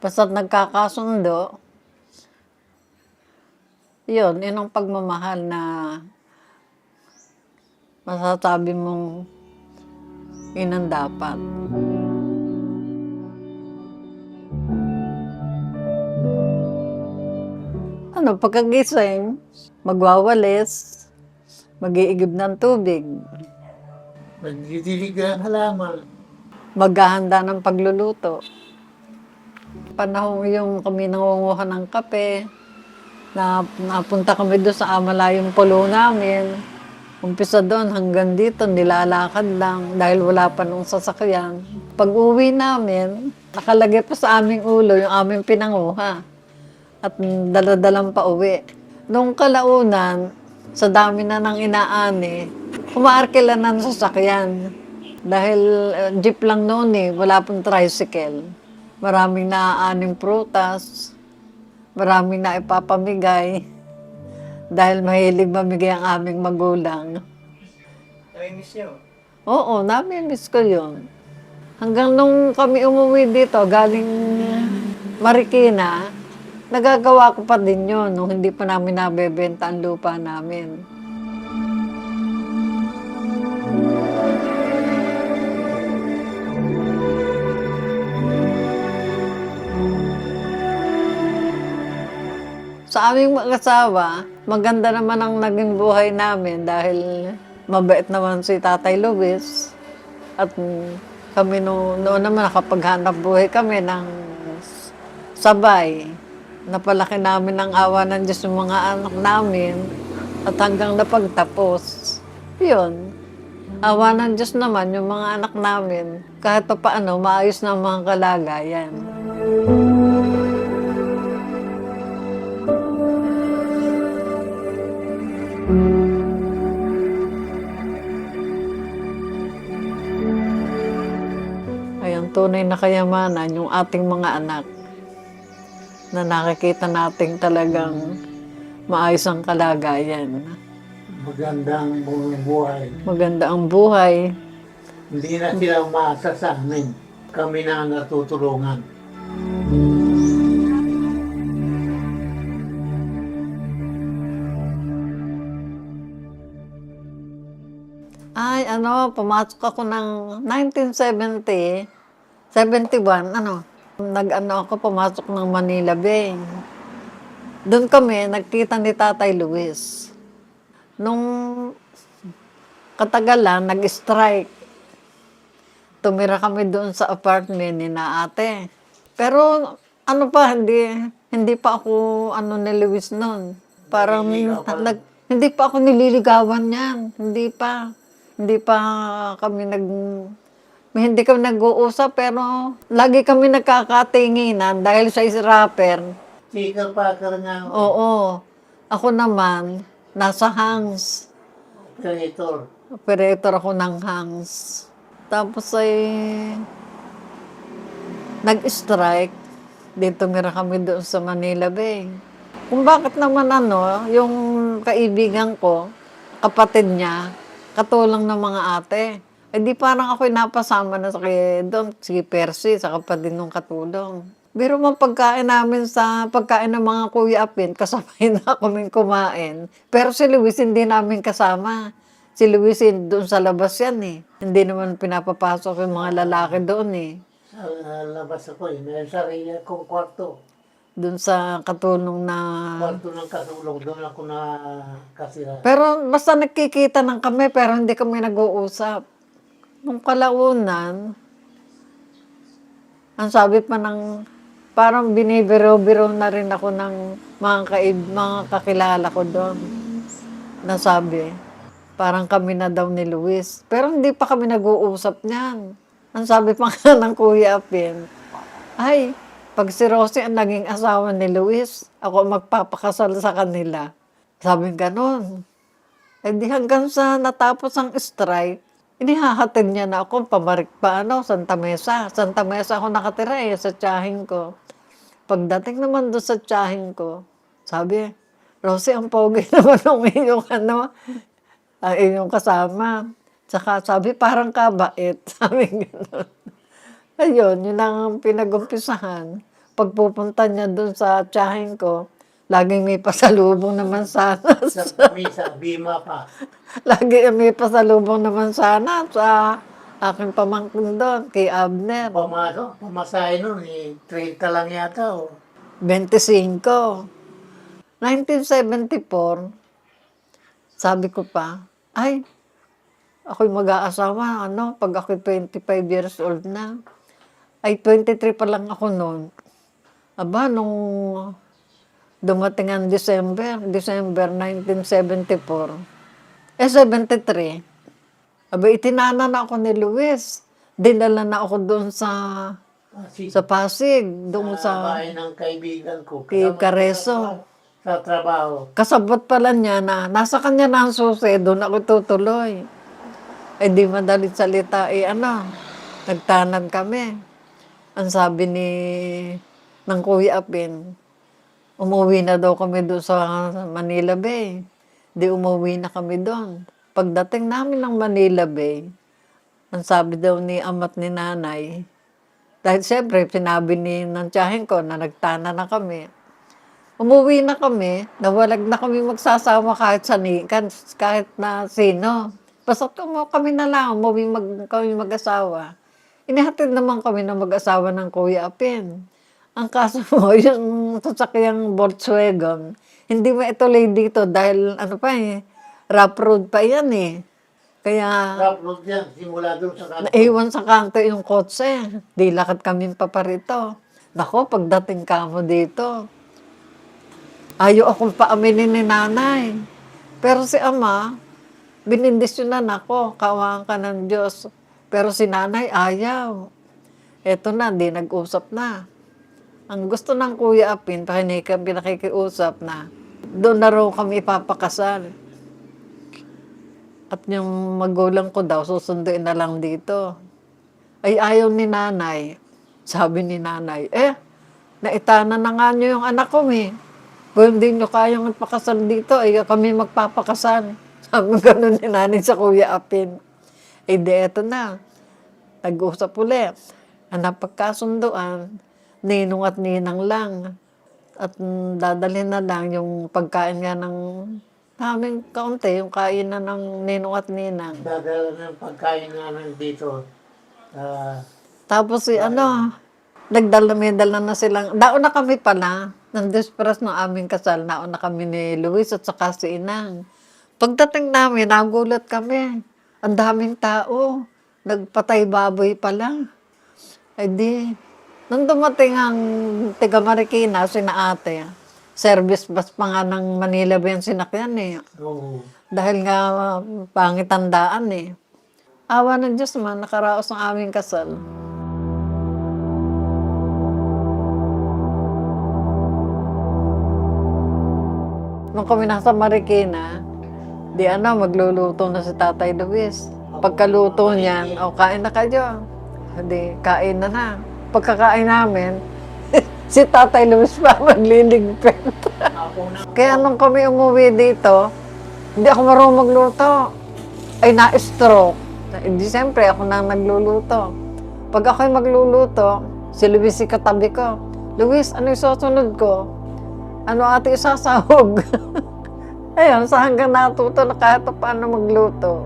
Basta't nagkakasundo, yun ang pagmamahal na masasabi mong yun ang dapat. Pagkagising, magwawalis, mag-iigib ng tubig, Magdidilig ng halaman. maghahanda ng pagluluto. Panahon yung kami nangunguha ng kape, napunta kami doon sa malayong pulo namin. Umpisa doon hanggang dito, nilalakad lang dahil wala pa nung sasakyan. Pag uwi namin, nakalagay pa sa aming ulo yung aming pinanguha at daladalang pa uwi. Nung kalaunan, sa dami na ng inaani, umaarkila na ng sasakyan. Dahil jeep lang noon wala pong tricycle. Maraming naaaning prutas, maraming na ipapamigay. Dahil mahilig mamigay ang aming magulang. Nami-miss niyo? Oo, nami-miss ko yun. Hanggang nung kami umuwi dito, galing Marikina, nagagawa ko pa din yun nung hindi pa namin nabebenta ang lupa namin. Sa aming mag-asawa, maganda naman ang naging buhay namin dahil mabait naman si Tatay Luis. At kami noon naman nakapaghanap buhay kami ng sabay. Napalaki namin ang awa ng Diyos yung mga anak namin at hanggang napagtapos. Yun, awa ng Diyos naman yung mga anak namin. Kahit pa paano, maayos na ang mga kalagayan. Ay, ang tunay na kayamanan, yung ating mga anak na nakikita nating talagang maayos ang kalagayan. Magandang buhay. Maganda ang buhay. Hindi na sila umaasa sa amin. Kami na ang natutulungan. Ay, pumasok ako ng 1970, 71, ako, pumasok ng Manila Bay. Doon kami, nagkita ni Tatay Luis. Nung katagalan, nag-strike. Tumira kami doon sa apartment ni na ate. Pero, hindi pa ako, ni Luis noon. Parang, hindi pa ako nililigawan niyan. Hindi pa kami hindi kami nag-uusap, pero lagi kami nagkakatinginan dahil sa rapper. Chika Packer nga. Oo. Ako naman, nasa Hangs. Operator. Operator ako ng Hangs. Tapos ay nag-strike. Dito tumira kami doon sa Manila Bay. Kung bakit naman yung kaibigan ko, kapatid niya, katulang ng mga ate. Eh di parang ako'y napasama na doon, si Percy, sa kapatid ng katulong. Pero pagkain namin sa pagkain ng mga Kuya Apin, kasabay na kaming kumain. Pero si Luis hindi namin kasama. Si Luis doon sa labas yan Hindi naman pinapapasok yung mga lalaki doon Sa labas ako May sarili akong kwarto. Doon sa katulong na... Kwarto ng katulong. Doon ako na kasira. Pero basta nagkikita ng kami, pero hindi kami nag-uusap. Nung kalaunan, ang sabi pa parang binibiro-biro na rin ako ng mga kakilala ko doon. Nasabi, parang kami na daw ni Luis. Pero hindi pa kami nag-uusap niyan. Ang sabi pa nga ng Kuya Apin, ay, pag si Rosie ang naging asawa ni Luis, ako magpapakasal sa kanila. Sabi ganon. Eh di hanggang sa natapos ang strike, inihahatid niya na ako pabalik pa Santa Mesa. Santa Mesa ako nakatira sa tiyahin ko. Pagdating naman doon sa tiyahin ko, sabi, Rosie, ang pogi naman ng iyong kasama. Tsaka sabi, parang kabait. Sabi gano'n. Ayun, yun ang pinag-umpisahan. pagpupunta niya doon sa tiyahin ko, laging may pasalubong naman sana. Sa kami sa Bima pa. Lagi may pasalubong naman sana sa aking pamangkin doon, kay Abner. Pamasahe nun, 30 lang yata. Oh. 25. 1974, sabi ko pa, ay, ako'y mag-aasawa, pag ako'y 25 years old na. Ay, 23 pa lang ako noon. Aba, nung dumating ang December 1974, 73, aba, itinanan na ako ni Luis. Dinala na ako doon sa Pasig, doon sa bahay ng kaibigan ko. kay Kasama Careso. Sa trabaho. Kasabot pala niya na nasa kanya na ang susi, doon ako tutuloy. Eh di madalit salita, nagtanan kami. Ang sabi ng Kuya Apin, umuwi na daw kami doon sa Manila Bay. Di umuwi na kami doon. Pagdating namin ng Manila Bay, ang sabi daw ni ama't ni nanay, dahil siyempre sinabi ng tiyahin ko na nagtana na kami. Umuwi na kami, nawalag na kami magsasama kahit na sino. Basta kami na lang, kami mag-asawa. Inihatid naman kami ng mag-asawa ng Kuya Apin. Ang kaso mo, yung sasakyang Volkswagen, hindi mo ituloy dito dahil rough road pa yan eh. Kaya Rough road yan, simula doon sa kanto. naiwan sa kanto yung kotse. Di lakad kami paparito. Nako, pagdating kamo dito, ayaw akong paaminin ni nanay. Pero si ama, binindisyonan ako, kawaan ka ng Diyos. Pero si nanay, ayaw. Eto na, di nag-usap na. Ang gusto ng Kuya Apin, pinakikiusap na, doon na raw kami ipapakasal. At yung magulang ko daw, susunduin na lang dito. Ay, ayaw ni nanay. Sabi ni nanay, naitana na nga nyo yung anak ko eh. Kung hindi nyo kayang magpakasal dito, ay kami magpapakasal. Sabi ganun ni nanay sa Kuya Apin. Eh di eto na. Nag-usap ulit. Ang napagkasunduan, ninong at ninang lang. At dadalhin na lang yung pagkain nga ng naming kaunti, yung kainan ng ninong at ninang. Dadala ng pagkain nga dito. Tapos nagdala na silang, daon na kami pala, ng disperas ng aming kasal, naon na kami ni Luis at saka si Inang. Pagdating namin, nagulat kami. Ang daming tao. Nagpatay baboy pala. Ay di, nung dumating ang tiga Marikina, sina ate, service bus pa nga ng Manila ba yung sinakyan eh. Oo. Dahil nga pangit ang daan eh. Awa ng Diyos man, nakaraos ang aming kasal. Nung kami nasa Marikina, magluluto na si Tatay Luis. Pagkaluto niyan, kain na kayo. Hindi, kain na. Pagkakain namin, si Tatay Luis pa magliligpit. Kaya nung kami umuwi dito, hindi ako marunong magluto. Ay, na-stroke. Di siyempre, ako na nagluluto. Pag ako'y magluluto, si Luis si katabi ko. Luis, ano yung susunod ko? Ano ate isasahog? Ayun, sa hanggang natuto na kahit paano magluto.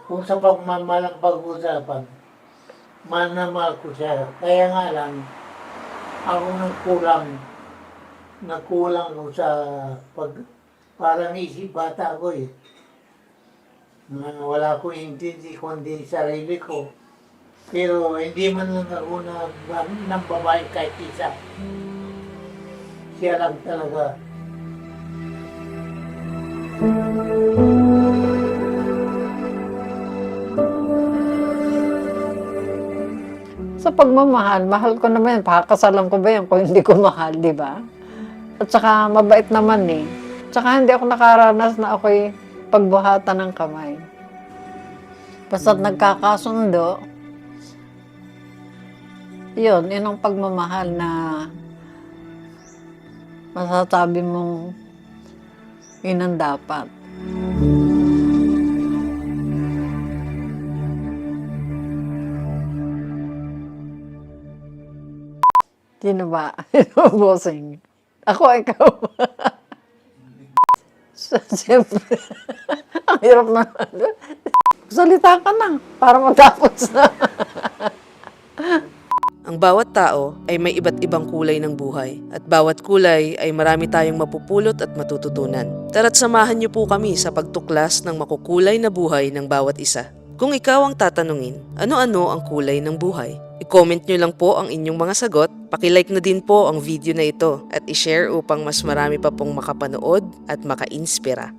Kung sa pagmamalang pag-usapan, manamahal ko siya. Kaya nga lang, ako nagkulang ko sa parang isip bata ko eh. Wala ko intindi kundi sarili ko. Pero hindi man lang ako ng babae kahit isa. Siya lang talaga. Sa pagmamahal, mahal ko naman yan. Pakakasalan ko ba yan kung hindi ko mahal, di ba? At saka mabait naman eh. Tsaka hindi ako nakaranas na ako'y pagbuhatan ng kamay. Basta't nagkakasundo, yun ang pagmamahal na masasabi mong yun ang dapat. Sino ba? Bossing. Ako, ikaw. Siyempre. Ang hirap na. Salita ka na para matapos na. Ang bawat tao ay may iba't ibang kulay ng buhay at bawat kulay ay marami tayong mapupulot at matututunan. Tara't samahan niyo po kami sa pagtuklas ng makukulay na buhay ng bawat isa. Kung ikaw ang tatanungin, ano-ano ang kulay ng buhay? I-comment nyo lang po ang inyong mga sagot, paki-like na din po ang video na ito at i-share upang mas marami pa pong makapanood at maka-inspira.